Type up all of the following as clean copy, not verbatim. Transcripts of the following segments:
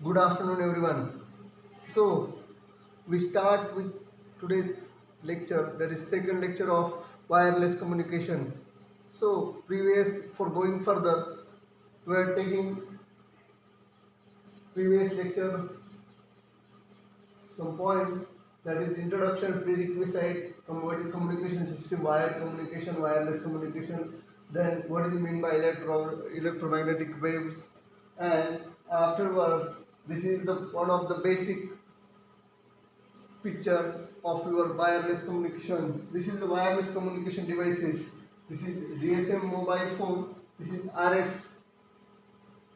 Good afternoon, everyone. So, we start with today's lecture, that is second lecture of wireless communication. So, for going further, we are taking previous lecture some points, that is introduction, prerequisite, what is communication system, wired communication, wireless communication, then what is mean by electromagnetic waves, and afterwards this is the one of the basic picture of your wireless communication. This is the wireless communication devices. This is GSM mobile phone. This is RF.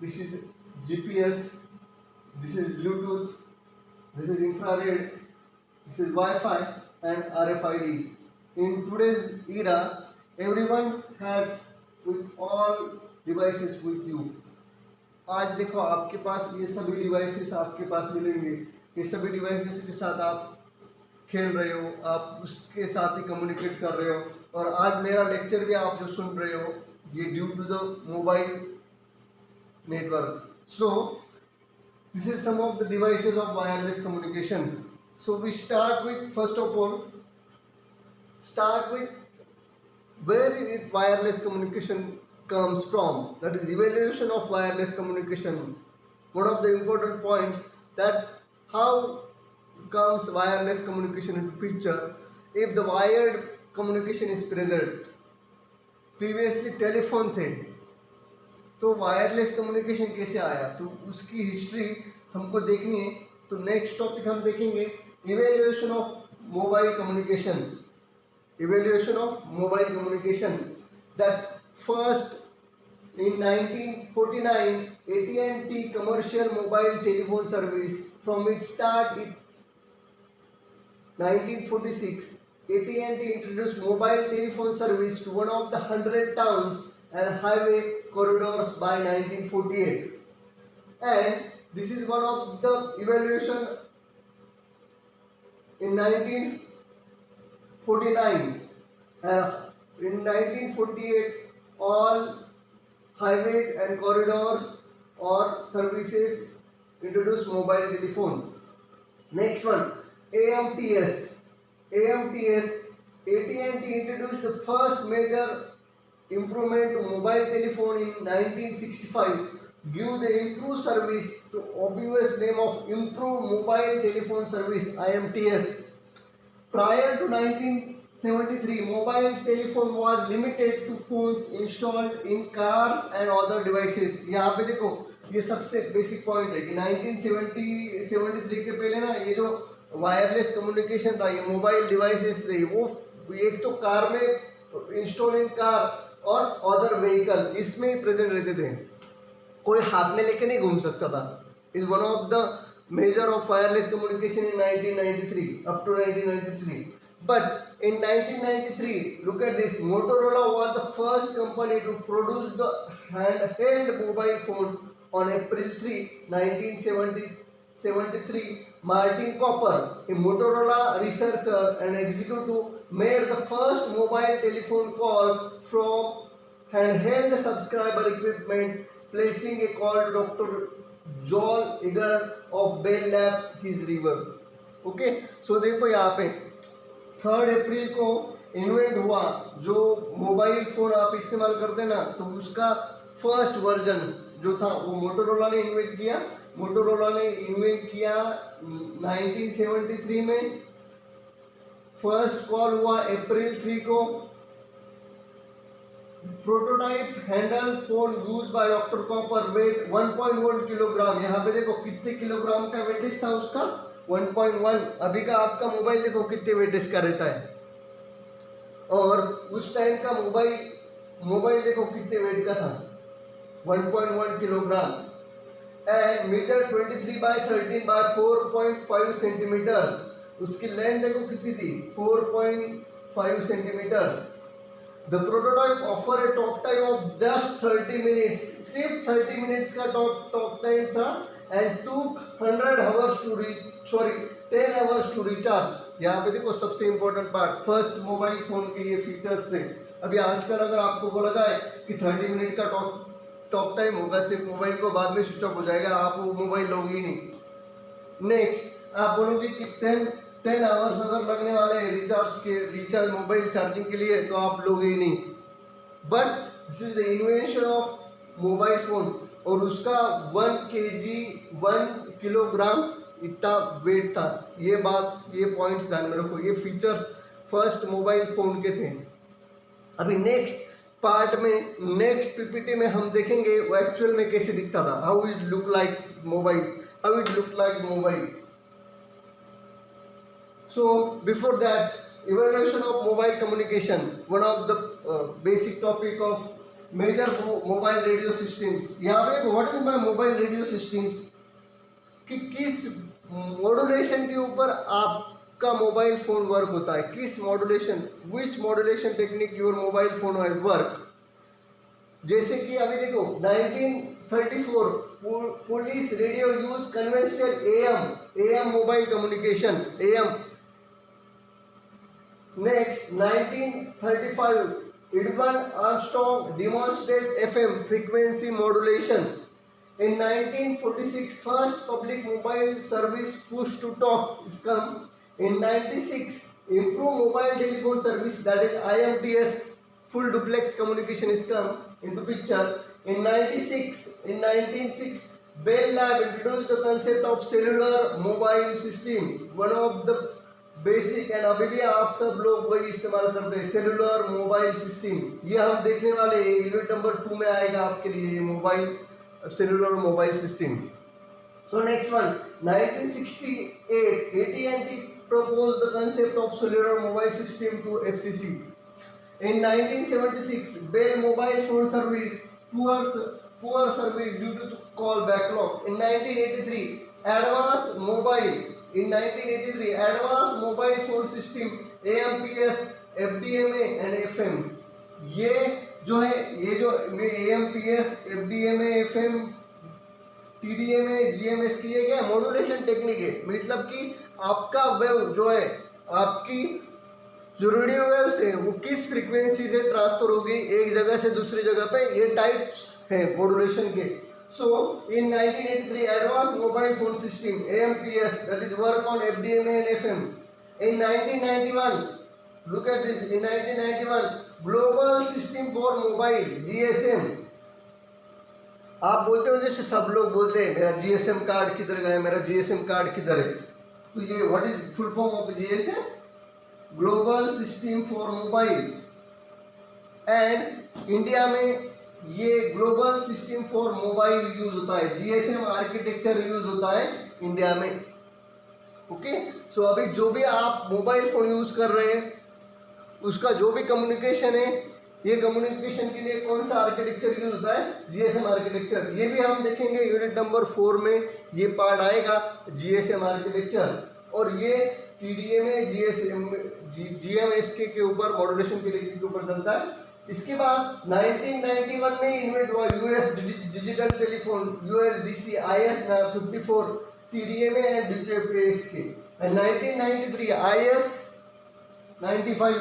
This is GPS. This is Bluetooth. This is infrared. This is Wi-Fi and RFID. In today's era, everyone has with all devices with you. आज देखो आपके पास ये सभी devices आपके पास मिलेंगे. ये सभी devices के साथ आप खेल रहे हो, आप उसके साथ ही कम्युनिकेट कर रहे हो. और आज मेरा लेक्चर भी आप जो सुन रहे हो ये due to the mobile network. So this is some of the devices of wireless communication. So we start with, first of all, start with where wireless communication comes from. That is evaluation of wireless communication. One of the important points, that how comes wireless communication into picture. If the wired communication is present, previously telephone थे, तो wireless communication कैसे आया, तो उसकी history हमको देखनी है. तो नेक्स्ट टॉपिक हम देखेंगे evaluation of mobile communication. Evaluation of mobile communication, that first in 1949 AT&T commercial mobile telephone service. From its start in 1946, AT&T introduced mobile telephone service to one of the 100 towns and highway corridors by 1948. And this is one of the evaluation in 1949. In 1948, all highways and corridors or services introduced mobile telephone. Next one, AMTS. AMTS, AT&T introduced the first major improvement to mobile telephone in 1965. Give the improved service to obvious name of Improved Mobile Telephone Service, IMTS. Prior to 1973, mobile telephone was limited to phones installed in cars and other devices. यहाँ पे देखो ये सबसे basic point है कि 1973 के पहले ना ये जो वायरलेस कम्युनिकेशन था, ये मोबाइल डिवाइसेस थे, वो एक तो कार में इंस्टॉल इन कार और अदर व्हीकल इसमें ही प्रेजेंट रहते थे. कोई हाथ में लेके नहीं घूम सकता था. Is one of the major of wireless communication in 1993 up to 1993. But in 1993, look at this, Motorola was the first company to produce the handheld mobile phone. On April 3, 1973, Martin Cooper, a Motorola researcher and executive, made the first mobile telephone call from handheld subscriber equipment, placing a call to Dr. Joel Eger of Bell Lab, his river. Okay, so देखो यहाँ पे 3 अप्रैल को invent हुआ. जो mobile phone आप इस्तेमाल करते ना, तो उसका फर्स्ट वर्जन जो था वो मोटोरोला ने इन्वेंट किया. मोटोरोला ने इन्वेंट किया 1973 में. फर्स्ट कॉल हुआ अप्रैल 3 को. Prototype handle phone use by doctor Cooper, weight 1.1 kilogram. यहाँ पे देखो कितने किलोग्राम का वेटेज था उसका, 1.1. अभी का आपका मोबाइल देखो कितने वेटेज का रहता है, और उस टाइम का मोबाइल देखो कितने वेट का था, 1.1 kilogram. And measure 23 by 13 by 4.5 centimeters. उसकी लेंथ देखो कितनी थी, 4.5 centimeters. The prototype offer a talk time of just 30 minutes. सिर्फ 30 मिनट्स का talk time था, and took 10 hours to recharge. यहाँ पे देखो सबसे important part, first mobile phone के ये फीचर्स थे. अभी आजकल अगर आपको बोला जाए कि 30 मिनट का टॉक टाइम होगा सिर्फ मोबाइल को, बाद में स्विच ऑफ हो जाएगा, आप वो मोबाइल लोगे ही नहीं। नेक्स्ट आप बोलोगे कि 10 आवर्स अगर लगने वाले हैं रिचार्ज मोबाइल चार्जिंग के लिए, तो आप लोगे ही नहीं। But this is the invention of mobile phone, और उसका 1 किलोग्राम इतना वेट था। ये पॉइंट्स ध्यान में रखो, ये फीचर्स फर्स्ट मोबाइल फोन के थे। अभी नेक्स्ट पार्ट में, नेक्स्ट पीपीटी में हम देखेंगे वो एक्चुअल में कैसे दिखता था, how it look like mobile. So before that, evaluation of mobile communication, one of the basic topic of major mobile radio systems. यहाँ पे what is my mobile radio systems, कि किस मॉड्यूलेशन के ऊपर आपका मोबाइल फोन वर्क होता है, किस modulation, which modulation technique your mobile phone work. जैसे कि अभी देखो 1934 police radio use conventional am mobile communication am. Next, 1935, Edwin Armstrong demonstrated FM frequency modulation. In 1946, first public mobile service push to talk is come. In 96, improved mobile telephone service, that is IMTS, full duplex communication is come into picture. In 1906, Bell Lab introduced the concept of cellular mobile system, one of the basic, and अभी भी आप सब लोग वही इस्तेमाल करते हैं, cellular mobile system. ये हम देखने वाले यूनिट नंबर 2 में आएगा आपके लिए, mobile cellular mobile system. So next one, 1968 AT&T proposed the concept of cellular mobile system to FCC. In 1976, Bell mobile phone service poor service due to call backlog. In 1983, advanced mobile phone system AMPS, FDMA and FM। ये जो AMPS, FDMA, FM, TDMA, GMS की ये क्या modulation technique है, मतलब कि आपका wave जो है, आपकी जो रेडियो वेव्स है वो किस फ्रीक्वेंसी से ट्रांसफर होगी एक जगह से दूसरी जगह पे, ये टाइप्स है मॉड्यूलेशन के। So in 1983, advanced mobile phone system AMPS, that is work on FDMA and FM. In 1991, look at this. In 1991, global system for mobile GSM. आप बोलते हो जैसे सब लोग बोलते हैं मेरा GSM कार्ड किधर गया, मेरा GSM कार्ड किधर है, तो ये what is full form of GSM, global system for mobile. And India में ये global system for mobile use होता है, GSM आर्किटेक्चर यूज होता है इंडिया में। ओके, सो अभी जो भी आप मोबाइल फोन यूज कर रहे हैं उसका जो भी कम्युनिकेशन है, ये कम्युनिकेशन के लिए कौन सा आर्किटेक्चर यूज होता है, GSM आर्किटेक्चर। ये भी हम देखेंगे यूनिट नंबर 4 में, ये पार्ट आएगा GSM आर्किटेक्चर। और ये TDMA, GMSK के ऊपर मॉड्यूलेशन के ऊपर चलता है। इसके बाद 1991 में इन्वेंट हुआ US digital telephone, USDC IS-54, TDMA and DJPSK। And 1993 IS-95,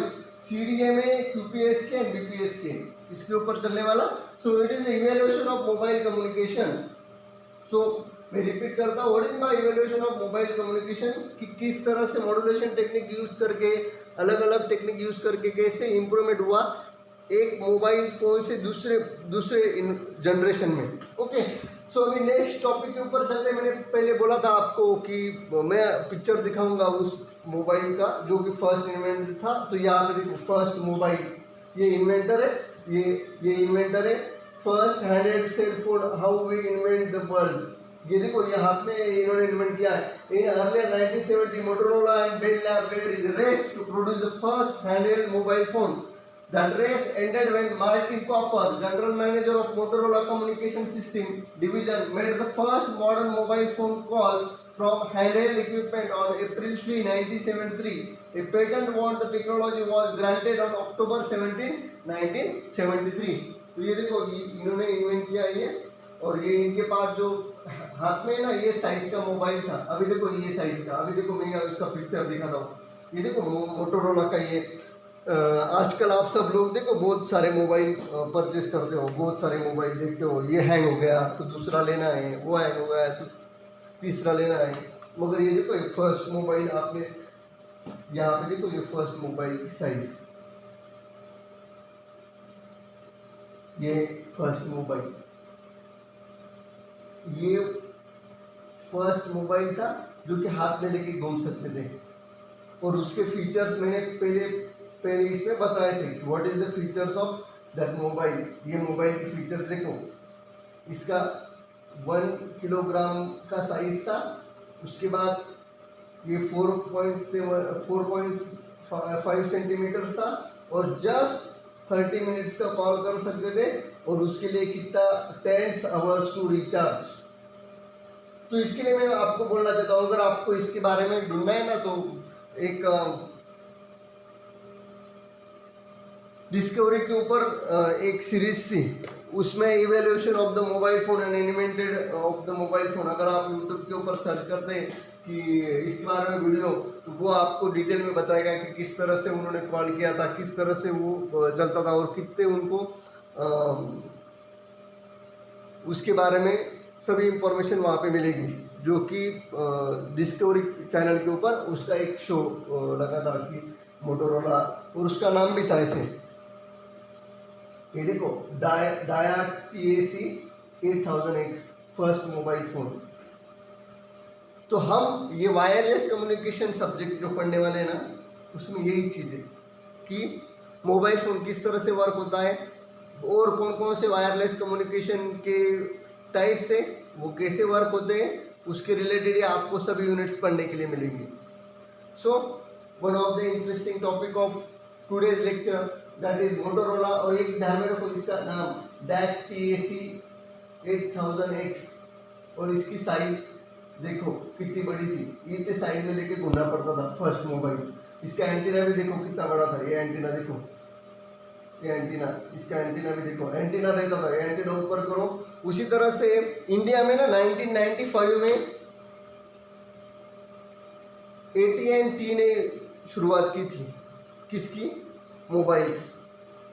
CDMA, QPSK and BPSK, इसके ऊपर चलने वाला। So it is the evaluation of mobile communication. सो मैं रिपीट करता हूँ, what is my evaluation of mobile communication, कि किस तरह से मॉड्यूलेशन टेक्निक यूज करके, अलग अलग टेक्निक यूज करके कैसे इंप्रूवमेंट हुआ एक मोबाइल फोन से दूसरे जनरेशन में। ओके, सो अभी नेक्स्ट टॉपिक के ऊपर चलते। मैंने पहले बोला था आपको कि मैं पिक्चर दिखाऊंगा उस मोबाइल का जो कि फर्स्ट इन्वेंटर था। तो यहाँ पे देखो फर्स्ट मोबाइल, ये इन्वेंटर है, ये इन्वेंटर है, first handed cell phone, how we invent the world. ये देखो, ये हाथ में इन्होंने इन्वेंट किया है। In earlier 1970 Motorola and Bell lab where is race to produce the first handheld mobile phone. That race ended when Martin Cooper, general manager of Motorola Communication System Division, made the first modern mobile phone call from handheld equipment on April 3, 1973. A patent on the technology was granted on October 17, 1973. तो ये देखो, इन्होंने invent किया ये, और ये इनके पास जो हाथ में ना ये साइज का मोबाइल था। अभी देखो ये साइज का, अभी देखो मैं उसका पिक्चर दिखाता हूँ। ये देखो मोटोरोला का ये आजकल आप सब लोग देखो बहुत सारे मोबाइल परचेस करते हो, बहुत सारे मोबाइल देखते हो, ये हैंग हो गया तो दूसरा लेना है, वो हैंग हो गया तो तीसरा लेना है। मगर ये देखो, ये फर्स्ट मोबाइल आपने यहाँ पे देखो, ये फर्स्ट मोबाइल की साइज, ये फर्स्ट मोबाइल, ये फर्स्ट मोबाइल था जो कि हाथ में लेके घूम सकते थे। और उसके फीचर्स मैंने पहले पहले इसमें बताए थे, what is the features of that mobile. ये मोबाइल के फीचर्स देखो, इसका 1 किलोग्राम का साइज था। उसके बाद ये 4.5 सेंटीमीटर था और जस्ट 30 मिनट्स का कॉल कर सकते थे। और उसके लिए कितना 10 आवर्स टू रिचार्ज। तो इसके लिए मैं आपको बोलना चाहता हूँ, अगर आपको इसके बारे में ढूंढना है ना, तो एक डिस्कवरी के ऊपर एक सीरीज थी, उसमें evaluation of the mobile phone and invented of the mobile phone. अगर आप यूट्यूब के ऊपर सर्च करते हैं कि इसके बारे में वीडियो, तो वो आपको डिटेल में बताएगा कि किस तरह से उन्होंने कॉल किया था, किस तरह से वो चलता था और कितने उनको उसके बारे में सभी इंफॉर्मेशन वहाँ पे मिलेगी, जो कि डिस्कवरी चैनल के ऊपर उसका एक शो लगा था कि मोटोरोला, और उसका नाम भी था ऐसे। ये देखो, डाया TAC 8000X first mobile phone. तो हम ये वायरलेस कम्युनिकेशन सब्जेक्ट जो पढ़ने वाले हैं ना, उसमें यही चीज़ है कि मोबाइल फ़ोन किस तरह से वर्क होता है और कौन कौन से वायरलेस कम्युनिकेशन के टाइप्स है, वो कैसे वर्क होते हैं, उसके रिलेटेड ही आपको सभी यूनिट्स पढ़ने के लिए मिलेंगे। So one of the interesting topic of today's lecture that is Motorola. और एक ध्यान में रखो, इसका नाम डैक TAC 8000X। और इसकी साइज देखो कितनी बड़ी थी, इतने साइज में लेके घूमना पड़ता था फर्स्ट मोबाइल। इसका एंटीना भी देखो कितना बड़ा था, ये एंटीना देखो, ये एंटीना, इसका एंटीना भी देखो, एंटीना रहता था, ये एंटीना ऊपर करो। उसी तरह से इंडिया में ना 1995 में AT&T ने शुरुआत की थी, किसकी, मोबाइल की।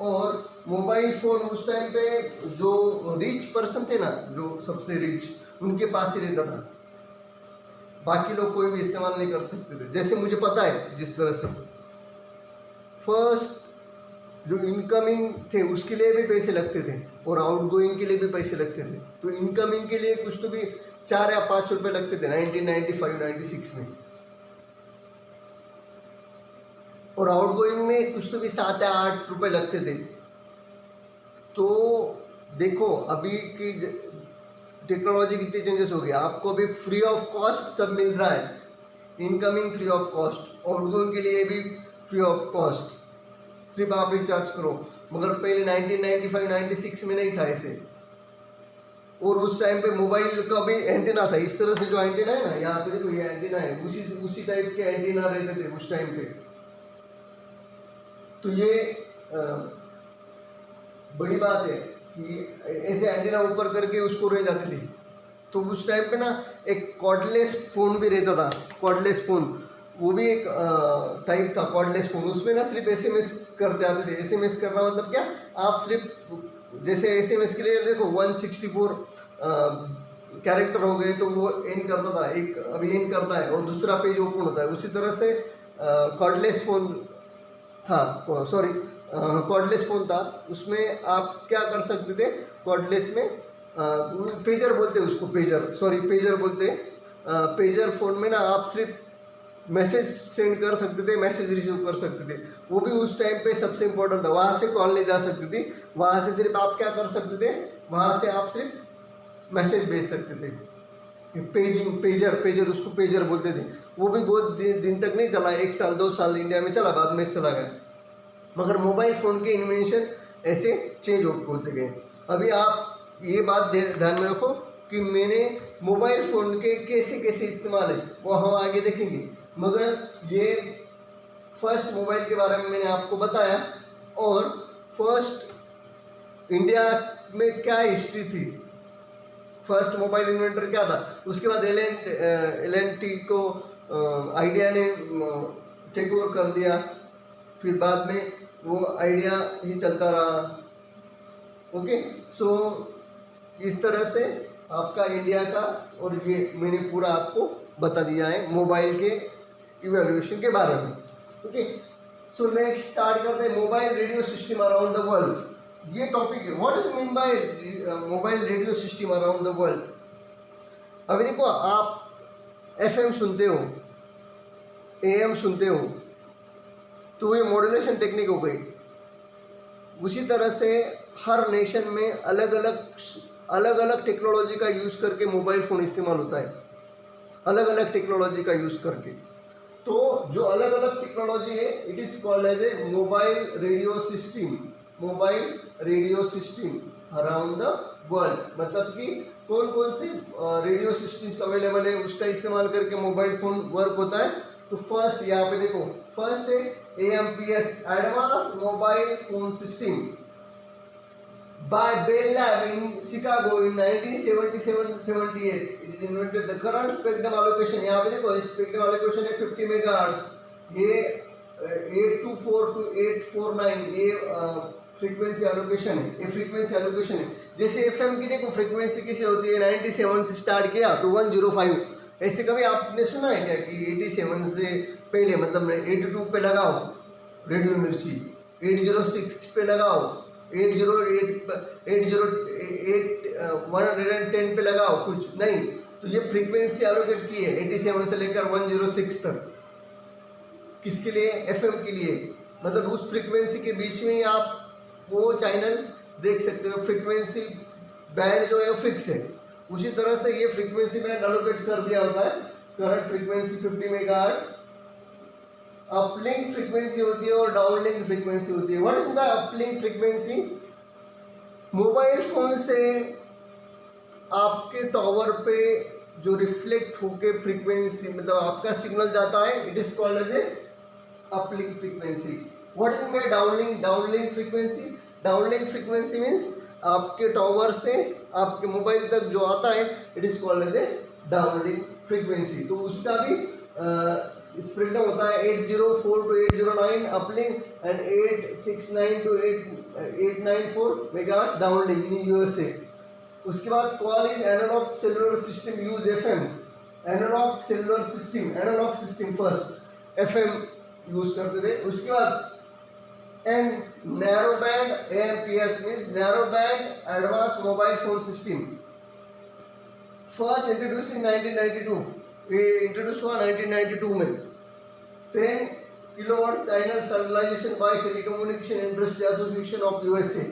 और मोबाइल फ़ोन उस टाइम पे जो रिच पर्सन थे ना, जो सबसे रिच, उनके पास ही रहता था, बाकी लोग कोई भी इस्तेमाल नहीं कर सकते थे। जैसे मुझे पता है जिस तरह से फर्स्ट जो इनकमिंग थे उसके लिए भी पैसे लगते थे और आउटगोइंग के लिए भी पैसे लगते थे। तो इनकमिंग के लिए कुछ तो भी 4 या 5 रुपये लगते थे 1995-96 में, और आउटगोइंग में कुछ तो भी 7 या 8 रुपये लगते थे। तो देखो अभी की टेक्नोलॉजी कितनी चेंजेस हो गई, आपको अभी फ्री ऑफ कॉस्ट सब मिल रहा है, incoming free of cost, outgoing के लिए भी फ्री ऑफ कॉस्ट, सिर्फ आप रिचार्ज करो। मगर पहले 1995-96 में नहीं था ऐसे। और उस टाइम पे मोबाइल का भी एंटीना था, इस तरह से जो एंटीना है ना, यहाँ पे देखो ये एंटीना है, उसी टाइप के एंटीना रहते थे उस टाइम पे। तो ये बड़ी बात है कि ऐसे एंटीना ऊपर करके उसको रह जाती थी। तो उस टाइम पे ना एक कॉर्डलेस फ़ोन भी रहता था, कॉर्डलेस फ़ोन, वो भी एक टाइप था कॉर्डलेस फ़ोन। उसमें ना सिर्फ SMS करते आते थे। SMS करना मतलब क्या, आप सिर्फ जैसे SMS के लिए देखो 164 कैरेक्टर हो गए तो वो एंड करता था, एक अभी एंड करता है और दूसरा पेज ओपन होता है। उसी तरह से कॉर्डलेस फ़ोन था, सॉरी कॉर्डलेस फ़ोन था। उसमें आप क्या कर सकते थे, कॉर्डलेस में पेजर बोलते उसको, पेजर, सॉरी पेजर बोलते। पेजर फ़ोन में ना आप सिर्फ मैसेज सेंड कर सकते थे, मैसेज रिसीव कर सकते थे। वो भी उस टाइम पे सबसे इम्पोर्टेंट था, वहाँ से कॉल नहीं जा सकती थी, वहाँ से सिर्फ आप क्या कर सकते थे, वहाँ से आप सिर्फ मैसेज भेज सकते थे। पेजर उसको पेजर बोलते थे। वो भी बहुत दिन तक नहीं चला, 1 साल 2 साल इंडिया में चला, बाद में चला गया। मगर मोबाइल फ़ोन के इन्वेंशन ऐसे चेंज होते गए। अभी आप ये बात ध्यान में रखो कि मैंने मोबाइल फ़ोन के कैसे कैसे इस्तेमाल है वो हम आगे देखेंगे। मगर ये फर्स्ट मोबाइल के बारे में मैंने आपको बताया, और फर्स्ट इंडिया में क्या हिस्ट्री थी, फर्स्ट मोबाइल इन्वेंटर क्या था। उसके बाद LNT को आइडिया ने टेक ओवर कर दिया। फिर बाद में वो आइडिया ही चलता रहा। ओके, सो इस तरह से आपका इंडिया का, और ये मैंने पूरा आपको बता दिया है मोबाइल के इवैल्यूएशन के बारे में। ओके, सो नेक्स्ट स्टार्ट करते हैं mobile radio system around the world. ये टॉपिक है, what is mean by mobile radio system around the world. अभी देखो, आप एफएम सुनते हो, एएम सुनते हो, तो ये मॉड्यूलेशन टेक्निक हो गई। उसी तरह से हर नेशन में अलग अलग टेक्नोलॉजी का यूज़ करके मोबाइल फ़ोन इस्तेमाल होता है, अलग अलग टेक्नोलॉजी का यूज़ करके। तो जो अलग अलग टेक्नोलॉजी है, it is called as a mobile radio system, mobile radio system around the world. मतलब कि कौन कौन से रेडियो सिस्टम्स अवेलेबल है, उसका इस्तेमाल करके मोबाइल फ़ोन वर्क होता है। तो फर्स्ट यहाँ पे देखो, फर्स्ट है AMPS, advance mobile phone system, by Bell Lab in Chicago in 1977-78. It is invented. The current spectrum allocation, यहाँ पे देखो spectrum allocation है 50 मेगाहर्ट्ज, ये 824 to 849 ये फ्रीक्वेंसी एलोकेशन है, ये फ्रीक्वेंसी एलोकेशन है। जैसे एफएम की देखो फ्रीक्वेंसी किसे होती है, 97 से स्टार्ट किया तो 105। ऐसे कभी आपने सुना है क्या कि 87 से पहले, मतलब 82 पे लगाओ रेडियो मिर्ची, 806 पे लगाओ, 110 पे लगाओ, कुछ नहीं। तो ये फ्रीक्वेंसी एलोकेट की है 87 से लेकर 106 तक। किसके लिए? एफएम के लिए। मतलब उस फ्रीक्वेंसी के बीच में ही आप वो चैनल देख सकते हो। फ्रीक्वेंसी बैंड जो है फिक्स है, उसी तरह से ये फ्रीक्वेंसी बैंड एलोकेट कर दिया होता है। Current frequency 50 megahertz, uplink frequency होती है और डाउनलिंक फ्रीक्वेंसी होती है। What is the uplink frequency? Mobile phone से आपके टावर पे जो रिफ्लेक्ट होके फ्रीक्वेंसी, मतलब आपका सिग्नल जाता है, it is called as a uplink frequency. What is by downlink? Downlink frequency, downlink frequency means आपके टावर से आपके मोबाइल तक जो आता है, it is called as a downlink frequency. तो उसका भी स्पेक्ट्रम होता है 804 to 809 uplink and 869 to 894 megahertz downlink in USA. उसके बाद call is analog cellular system use FM, analog cellular system, analog system first FM use करते थे। उसके बाद and narrow band AMPS means narrow band advance mobile phone system, first introduce in 1992, ये introduce हुआ 1992 में। 10 kilowatt channel standardization by telecommunication industry association of USA.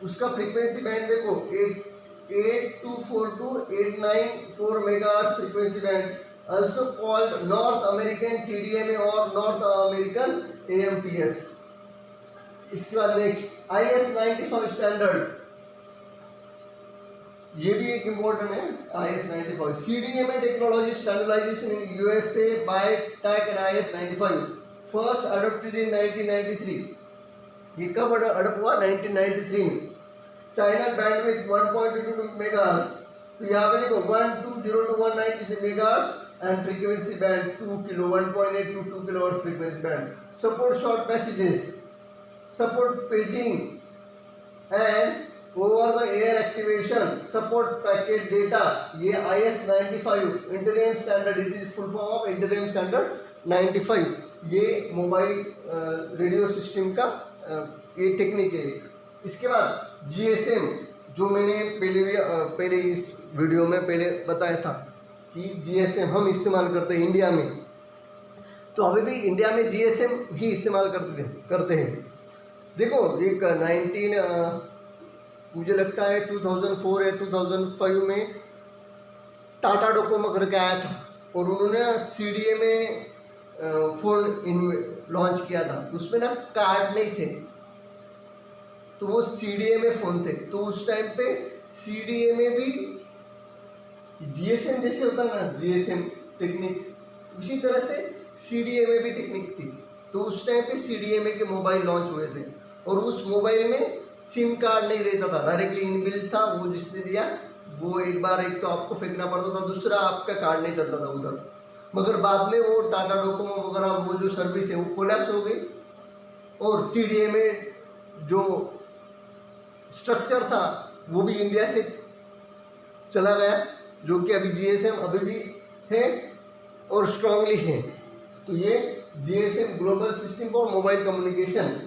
उसका frequency band देखो 824 to 894 megahertz frequency band, also called North American TDMA और North American AMPS। इसके बाद next IS-95 standard, ये भी एक इम्पोर्टेंट है। IS-95 CDMA technology standardization in USA by TAC and IS-95 first adopted in 1993। ये कब अडॉप्ट हुआ? 1993 में। चाइना बैंडविड्थ 1.22 मेगाहर्ट्ज, तो यहाँ पे देखो 120 to 190 megahertz and frequency band 2 kilo 1.8 to 2 kilohertz frequency band. Support short messages, support paging and over the air activation, support packet data। ये IS-95 interim standard, it is full form of interim standard 95। ये mobile radio system का ये technique है। इसके बाद GSM, जो मैंने पहले इस वीडियो में पहले बताया था कि GSM हम इस्तेमाल करते हैं इंडिया में। तो अभी भी इंडिया में GSM ही इस्तेमाल करते हैं। देखो एक मुझे लगता है 2004 या 2005 में टाटा डोकोमो करके आया था और उन्होंने CDMA फ़ोन लॉन्च किया था। उसमें ना कार्ड नहीं थे, तो वो CDMA फ़ोन थे। तो उस टाइम पे CDMA भी GSM जैसे होता है ना, GSM टेक्निक, उसी तरह से CDMA भी टेक्निक थी। तो उस टाइम पे CDMA के मोबाइल लॉन्च हुए थे और उस मोबाइल में सिम कार्ड नहीं रहता था, डायरेक्टली इनबिल्ट था। वो जिसने दिया वो एक तो आपको फेंकना पड़ता था, दूसरा आपका कार्ड नहीं चलता था उधर। मगर बाद में वो टाटा डोकोमो वगैरह वो जो सर्विस है वो कोलैप्स हो गई। और CDA में जो स्ट्रक्चर था वो भी इंडिया से चला गया, जो कि अभी GSM अभी भी है और स्ट्रांगली है। तो ये GSM global system for mobile communication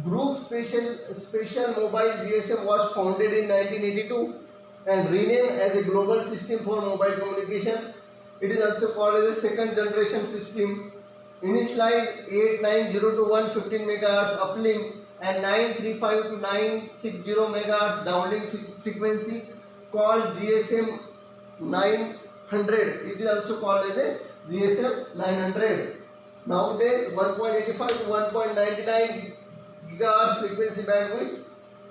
Group Special Mobile GSM was founded in 1982 and renamed as a global system for mobile communication. It is also called as a second generation system. Initialized 890 to 115 MHz uplink and 935 to 960 MHz downlink frequency called GSM 900. It is also called as a GSM 900. Nowadays 1.85 to 1.99 gigahertz frequency bandwidth,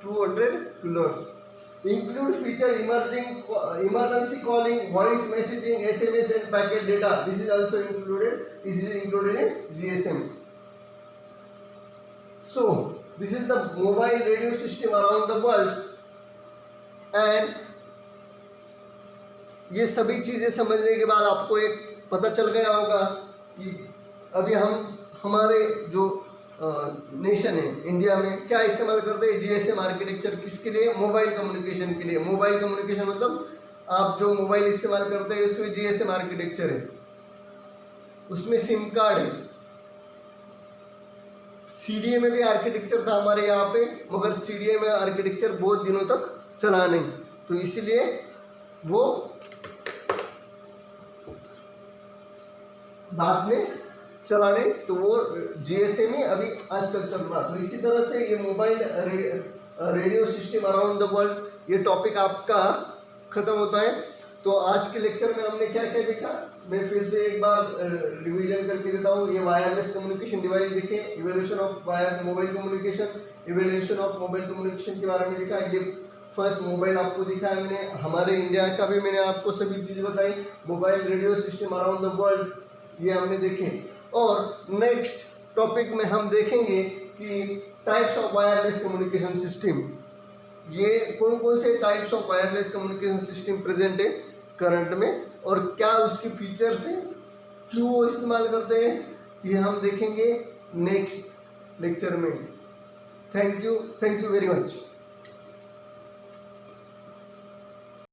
200 kilohertz. Include feature emergency calling, voice messaging, SMS and packet data. This is also included. This is included in GSM. So this is the mobile radio system around the world, and ये सभी चीज़ें समझने के बाद आपको एक पता चल गया होगा कि अभी हम हमारे जो नेशन है इंडिया में क्या इस्तेमाल करते हैं GSM आर्किटेक्चर किसके लिए, मोबाइल कम्युनिकेशन के लिए। मोबाइल कम्युनिकेशन मतलब आप जो मोबाइल इस्तेमाल करते हैं उसमें GSM आर्किटेक्चर है, उसमें सिम कार्ड है। CDA में भी आर्किटेक्चर था हमारे यहाँ पे, मगर CDA में आर्किटेक्चर बहुत दिनों तक चला नहीं, तो इसीलिए वो बाद में चला नहीं, तो वो GSM ही अभी आजकल चल रहा। तो इसी तरह से ये mobile radio system around the world ये टॉपिक आपका ख़त्म होता है। तो आज के लेक्चर में हमने क्या क्या देखा, मैं फिर से एक बार रिवीजन करके देता हूँ। ये वायरलेस कम्युनिकेशन डिवाइस देखे, evolution of mobile communication, evolution of mobile communication के बारे में देखा। ये फर्स्ट मोबाइल आपको दिखाया मैंने, हमारे इंडिया का भी मैंने आपको सभी चीज़ बताई। Mobile radio system around the world ये हमने देखे। और नेक्स्ट टॉपिक में हम देखेंगे कि types of wireless communication system, ये कौन कौन से types of wireless communication system present है करंट में, और क्या उसके फीचर्स हैं, क्यों वो इस्तेमाल करते हैं, ये हम देखेंगे नेक्स्ट लेक्चर में। Thank you very much.